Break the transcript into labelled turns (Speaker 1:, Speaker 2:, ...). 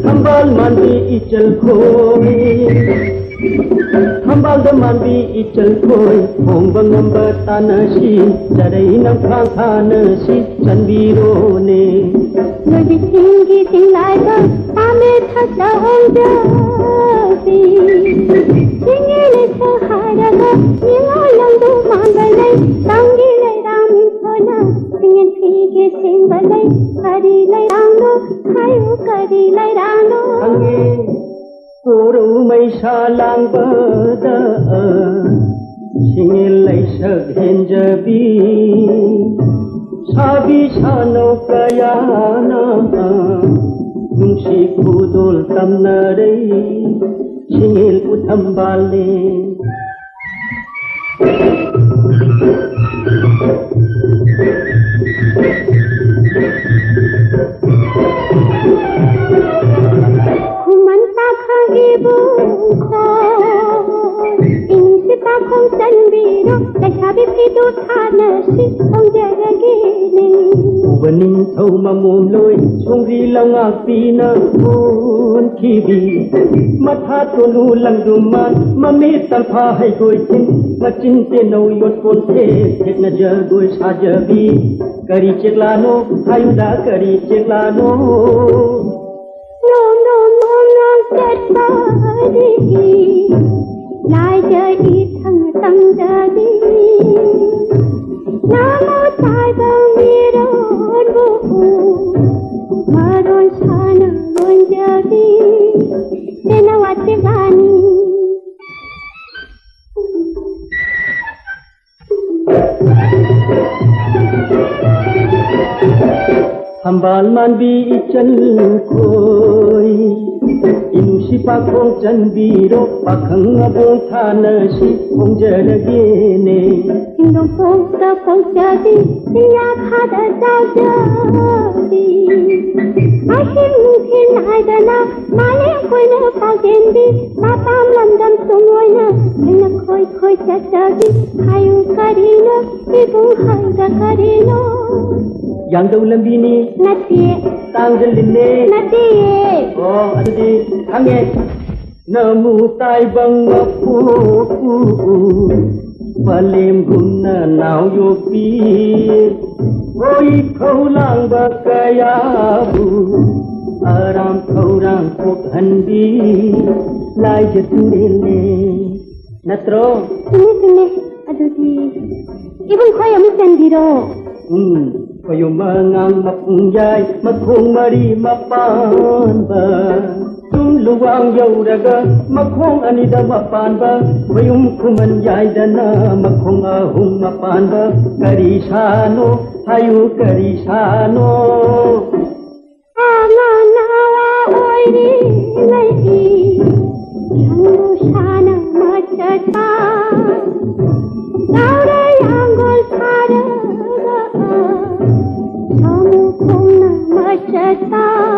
Speaker 1: Hambal mandi ical khoi, hambal de mandi ical khoi, hong bangam bertanasi, jarai nam khang khanasi, canbiro ne.
Speaker 2: Nabi tinggi tinggai ber, ame thasa ong jabi. Tinggi sehara ber, nilo landu mandalai, tangi lai ramin kona, tingin pigi ting balai, kari lai rano, hayu kari lai rano.
Speaker 1: Ange, puru mai salang bada, singil lai saghen jabi. Sabi sano kayana, nungsi kudul tamnare, singil utambale.
Speaker 2: Kuman pakhang ibu ko, insi pakhang canbiro, kasabi pidu thanasi, ong jaragini.
Speaker 1: Ubaning thau mamum loi, chungri langak pina kun kibi. Matha tonu langduman, mamit talpha hai goi chin, machin te no yot kon the, thek na jagoi sajabi. Kari cheklano, hayuda kari cheklano.
Speaker 2: No, set body, lai jadi thang tang jadi. Namo tai bang miron bu, maron sana ron jadi. Tenawati bani.
Speaker 1: Hambal mandi ical khoi, inusi pakhong canbiro, pakhang abong thanasi, ong jaragene.
Speaker 2: Indong pong ta pong jadi, tiya khada jao jadi. Ahim thin ai dana, male koi na pao jendi, papam landam sungoi na, kena koi jadi, hayu karina, ibung hanga karina.
Speaker 1: Yang dau lambi ni,
Speaker 2: Nati,
Speaker 1: tang jeline.
Speaker 2: nati.
Speaker 1: Oh, adudi, hange. Namu tai bang mapu, palem guna nau yopi. Oi khâu lang bakayabu, aram khorang kok handi, lai jatulele. Natro.
Speaker 2: Sini, adudi. Ibung koi amu sendiro.
Speaker 1: Kayo mangang mapungyay, makhong mari mapan ba? Luwang yauraga, makhong anida mapan ba? Mayum kumanyay dana, makhong ahong mapan ba? Karisano, hayu karisano.
Speaker 2: Nawa oiri nahi, shangu shana machata. Laura yangol sara, samu kumna machata.